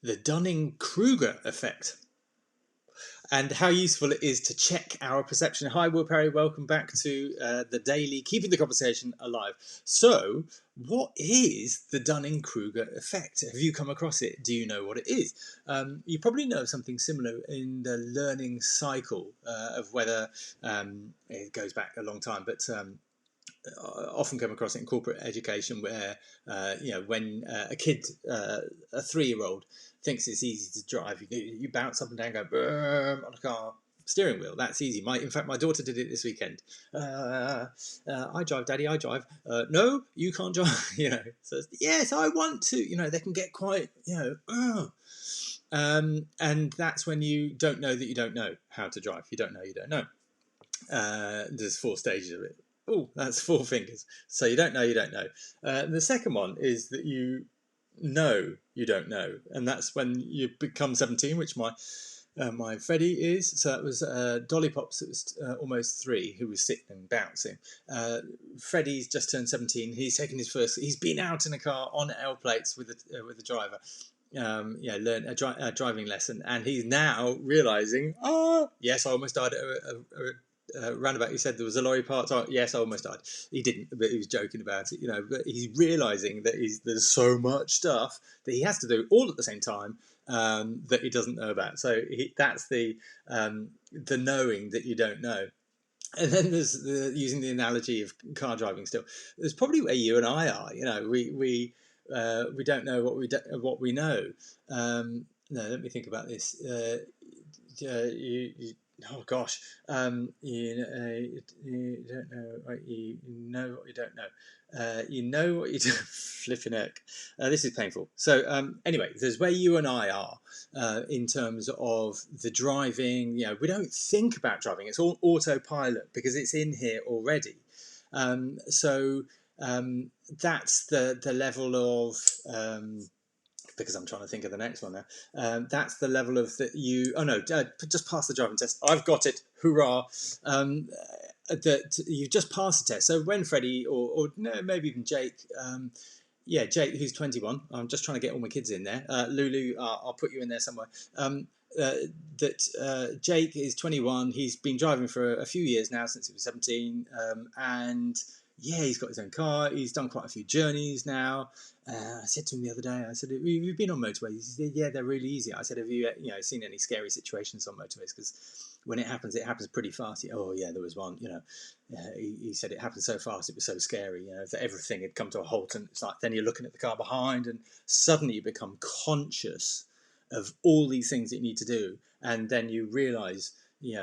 the Dunning-Kruger effect, and how useful it is to check our perception. Hi, Will Perry. Welcome back to the daily Keeping the Conversation Alive. So, what is the Dunning-Kruger effect? Have you come across it? Do you know what it is? You probably know something similar in the learning cycle of whether it goes back a long time, but often come across it in corporate education where, when a kid, a 3-year-old, thinks it's easy to drive, you bounce up and down, go on a car steering wheel. That's easy. In fact, my daughter did it this weekend. I drive, Daddy, I drive. No, you can't drive. So yes, I want to. They can get quite, and that's when you don't know that you don't know how to drive. You don't know you don't know. There's 4 stages of it. Oh, that's 4 fingers. So you don't know you don't know. The second one is that you know you don't know, and that's when you become 17, which my Freddie is. So that was Dolly Pops, that was almost 3, who was sitting and bouncing. Freddie's just turned 17. He's taken his first. He's been out in a car on L plates with the driver. Learn a driving lesson, and he's now realising, yes, I almost died at a roundabout. He said there was a lorry parked. Yes, I almost died. He didn't, but he was joking about it. But he's realising that there's so much stuff that he has to do all at the same time that he doesn't know about. So that's the knowing that you don't know. And then there's using the analogy of car driving. Still, there's probably where you and I are. We don't know what we know. No, let me think about this. Oh gosh, you don't know what you know what you don't know. You know what you do. Flipping heck. This is painful. So anyway, there's where you and I are in terms of the driving. We don't think about driving. It's all autopilot because it's in here already. So that's the level of. Because I'm trying to think of the next one now. That's the level of that you. Oh no! Just pass the driving test. I've got it. Hurrah! That you've just passed the test. So when Freddie or no, maybe even Jake. Jake, who's 21. I'm just trying to get all my kids in there. Lulu, I'll put you in there somewhere. Jake is 21. He's been driving for a few years now, since he was 17, and. Yeah, he's got his own car. He's done quite a few journeys now. I said to him the other day, I said, "We've been on motorways." He said, "Yeah, they're really easy." I said, "Have you, seen any scary situations on motorways? Because when it happens pretty fast." Oh yeah, there was one. He said it happened so fast, it was so scary. That everything had come to a halt, and it's like then you're looking at the car behind, and suddenly you become conscious of all these things that you need to do, and then you realise. You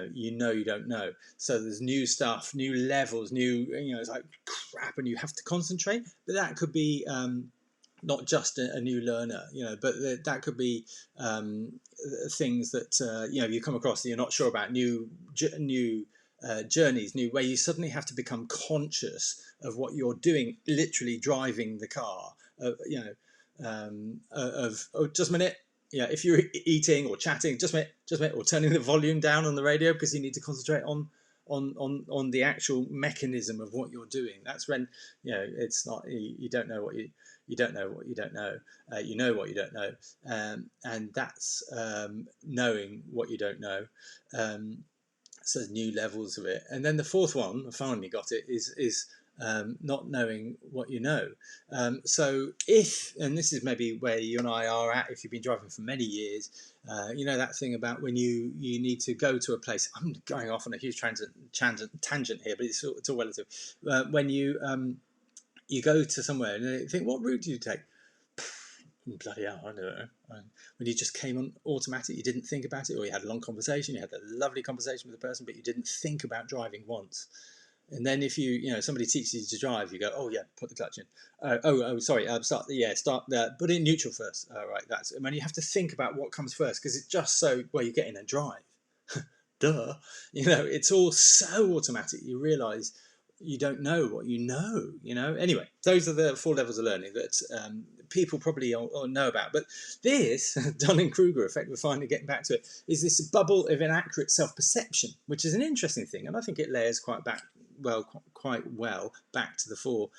don't know. So there's new stuff, new levels, it's like crap, and you have to concentrate. But that could be not just a new learner, but that could be things that you come across that you're not sure about, new journeys, where you suddenly have to become conscious of what you're doing, literally driving the car. Just a minute. If you're eating or chatting, just a minute, or turning the volume down on the radio because you need to concentrate on the actual mechanism of what you're doing. That's when it's not you don't know what you don't know what you don't know. You know what you don't know, and that's knowing what you don't know. So new levels of it, and then the fourth one, I finally got it, is not knowing what you know. So and this is maybe where you and I are at, if you've been driving for many years, that thing about when you need to go to a place. I'm going off on a huge tangent here, but it's all relative. When you go to somewhere and you think, what route do you take? Bloody hell, I don't know. When you just came on automatic, you didn't think about it, or you had a long conversation, you had a lovely conversation with the person, but you didn't think about driving once. And then if somebody teaches you to drive, you go, oh yeah, put the clutch in. Sorry, start there, put it in neutral first. Right, that's. And then you have to think about what comes first, because it's just so, well, you get in and drive. Duh. It's all so automatic. You realise you don't know what you know. Anyway, those are the 4 levels of learning that people probably all know about. But this Dunning-Kruger effect, we're finally getting back to it, is this bubble of inaccurate self-perception, which is an interesting thing, and I think it layers quite well back to the 4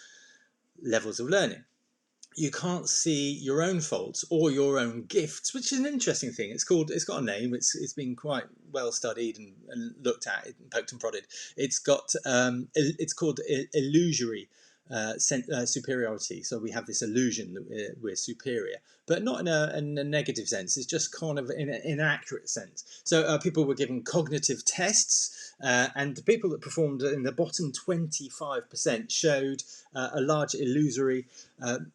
levels of learning. you can't see your own faults or your own gifts, which is an interesting thing. It's got a name. It's been quite well studied and looked at, and poked and prodded. It's called illusory superiority. So we have this illusion that we're superior, but not in a negative sense. It's just kind of in an inaccurate sense. So people were given cognitive tests, and the people that performed in the bottom 25% showed a large illusory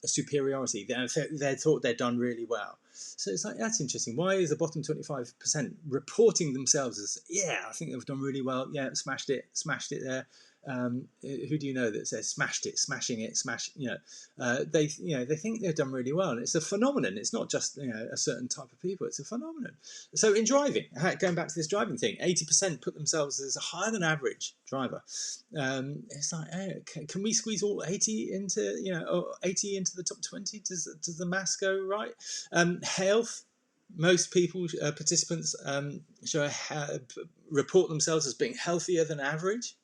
superiority. They thought they'd done really well. So it's like, that's interesting. Why is the bottom 25% reporting themselves as, yeah, I think they've done really well. Yeah, smashed it there. Who do you know that says smashed it, smashing it, smash? They think they've done really well, and it's a phenomenon. It's not just a certain type of people. It's a phenomenon. So in driving, going back to this driving thing, 80% put themselves as a higher than average driver. It's like, hey, can we squeeze all 80 into 80 into the top 20? Does the maths go right? Health. Most people, participants, report themselves as being healthier than average.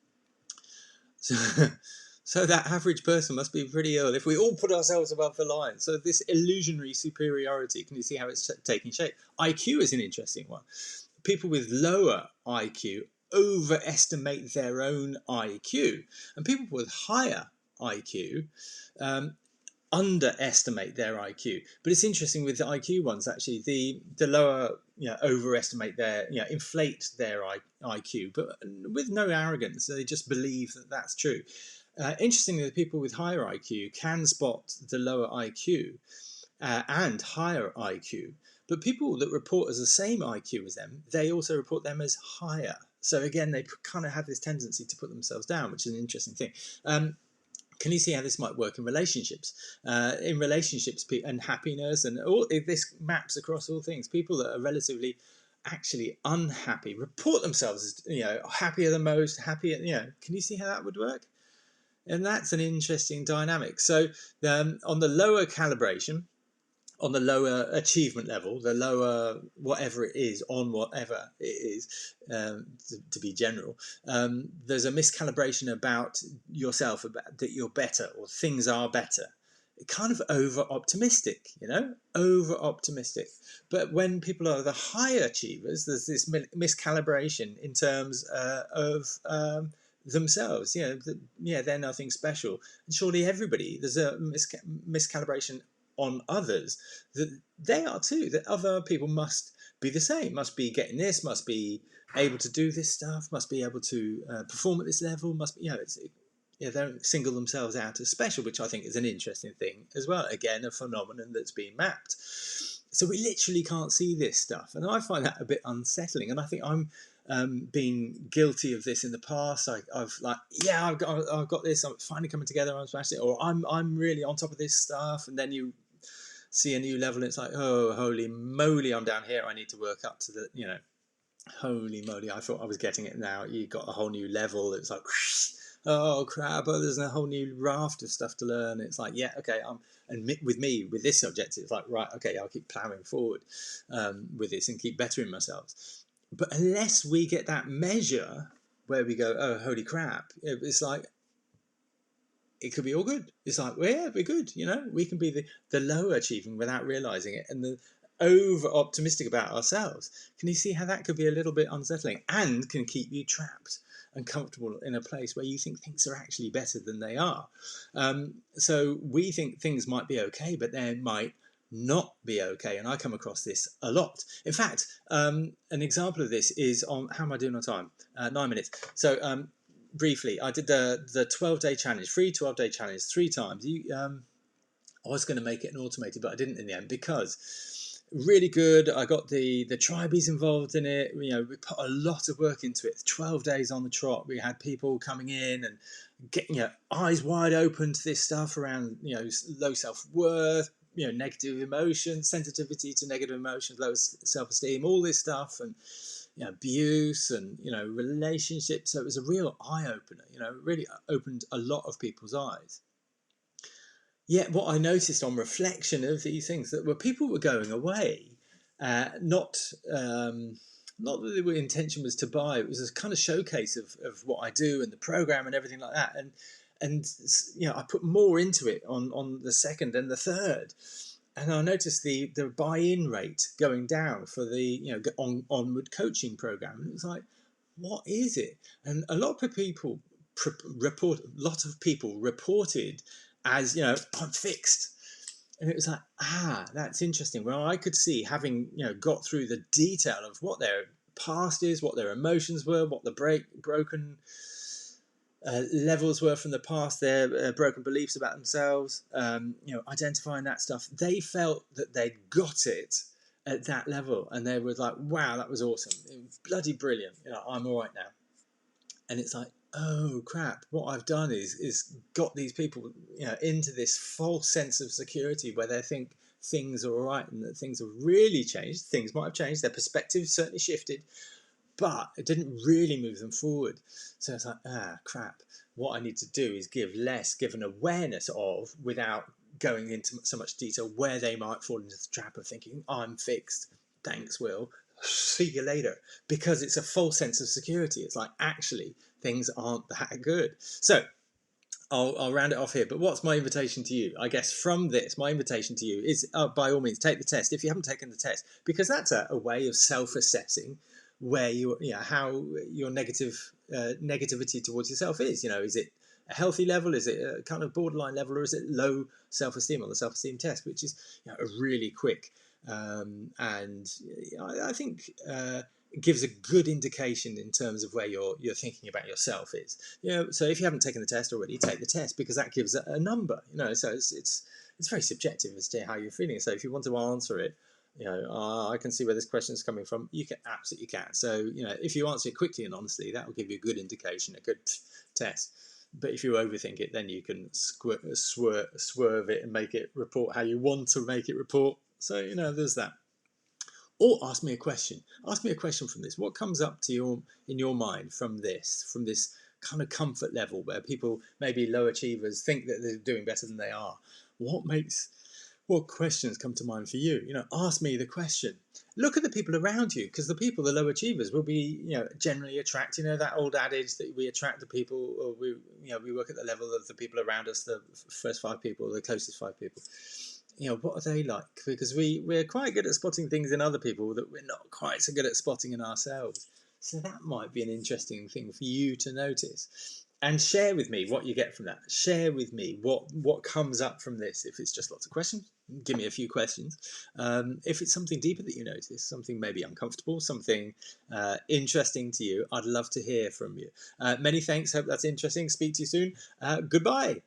So that average person must be pretty ill if we all put ourselves above the line. So this illusionary superiority, can you see how it's taking shape? IQ is an interesting one. People with lower IQ overestimate their own IQ, and people with higher IQ underestimate their IQ. But it's interesting with the IQ ones, actually, the lower overestimate their, inflate their IQ, but with no arrogance. They just believe that that's true. Interestingly, the people with higher IQ can spot the lower IQ and higher IQ. But people that report as the same IQ as them, they also report them as higher. So again, they kind of have this tendency to put themselves down, which is an interesting thing. Can you see how this might work in relationships? And happiness, and all this maps across all things. People that are relatively actually unhappy report themselves as happier than most, happier. Can you see how that would work? And that's an interesting dynamic. So on the lower calibration, on the lower achievement level, the lower whatever it is, on whatever it is, to be general, there's a miscalibration about yourself, about that you're better or things are better. Kind of over-optimistic, over-optimistic. But when people are the higher achievers, there's this miscalibration in terms of themselves. They're nothing special. And surely everybody, there's a miscalibration on others that they are too, that other people must be the same, must be getting this, must be able to do this stuff, must be able to perform at this level, must be, they don't single themselves out as special, which I think is an interesting thing as well. Again, a phenomenon that's been mapped. So we literally can't see this stuff, and I find that a bit unsettling. And I think I'm been guilty of this in the past. I've got this. I'm finally coming together. I'm smashing it, or I'm really on top of this stuff. And then you see a new level, and it's like, oh, holy moly, I'm down here. I need to work up to the, holy moly. I thought I was getting it. Now you got a whole new level. It's like, oh crap! Oh, there's a whole new raft of stuff to learn. It's like, yeah, okay. With this subject, it's like, right, okay, I'll keep ploughing forward with this and keep bettering myself. But unless we get that measure where we go, oh, holy crap, it's like, it could be all good. It's like, well, yeah, we're good. We can be the lower achieving without realizing it, and the over optimistic about ourselves. Can you see how that could be a little bit unsettling and can keep you trapped and comfortable in a place where you think things are actually better than they are? So we think things might be okay, but they might not be okay. And I come across this a lot. In fact, an example of this is on, how am I doing on time? 9 minutes. So briefly, I did the 12-day challenge, free 12-day challenge 3 times. I was going to make it an automated, but I didn't in the end, because really good. I got the tribees involved in it. We put a lot of work into it. 12 days on the trot. We had people coming in and getting eyes wide open to this stuff around low self-worth, negative emotions, sensitivity to negative emotions, low self-esteem, all this stuff, and abuse and relationships. So it was a real eye-opener. Really opened a lot of people's eyes. Yet what I noticed on reflection of these things, that people were going away, not that the intention was to buy. It was a kind of showcase of what I do and the program and everything like that. and I put more into it on the second and the third, and I noticed the buy-in rate going down for the onward coaching program. And it was like, what is it? And a lot of people reported as, I'm fixed. And it was like, that's interesting. Well, I could see, having got through the detail of what their past is, what their emotions were, what the broken levels were from the past, their broken beliefs about themselves, identifying that stuff. They felt that they'd got it at that level, and they were like, wow, that was awesome. It was bloody brilliant. I'm all right now. And it's like, oh crap, what I've done is got these people into this false sense of security where they think things are all right and that things have really changed. Things might have changed, their perspective certainly shifted, but it didn't really move them forward. So it's like, crap, what I need to do is give an awareness of, without going into so much detail, where they might fall into the trap of thinking, I'm fixed, thanks Will, see you later, because it's a false sense of security. It's like, actually things aren't that good. So I'll round it off here. But what's my invitation to you? I guess from this, my invitation to you is, by all means, take the test if you haven't taken the test, because that's a way of self-assessing where how your negativity towards yourself is. Is it a healthy level? Is it a kind of borderline level, or is it low self-esteem on the self-esteem test, which is a really quick and I think gives a good indication in terms of where your thinking about yourself is. So if you haven't taken the test already, take the test, because that gives a number. So it's very subjective as to how you're feeling. So if you want to answer it, I can see where this question is coming from. You absolutely can. So if you answer it quickly and honestly, that will give you a good indication, a good test. But if you overthink it, then you can swerve it and make it report how you want to make it report. So there's that. Or ask me a question. Ask me a question from this. What comes up to in your mind from this kind of comfort level where people, maybe low achievers, think that they're doing better than they are? What questions come to mind for you? Ask me the question. Look at the people around you, because the low achievers will be, generally attract. That old adage that we attract the people, or we work at the level of the people around us, the first 5 people, the closest 5 people. What are they like? Because we're quite good at spotting things in other people that we're not quite so good at spotting in ourselves. So that might be an interesting thing for you to notice. And share with me what you get from that. Share with me what comes up from this. If it's just lots of questions, give me a few questions. If it's something deeper that you notice, something maybe uncomfortable, something interesting to you, I'd love to hear from you. Many thanks. Hope that's interesting. Speak to you soon. Goodbye.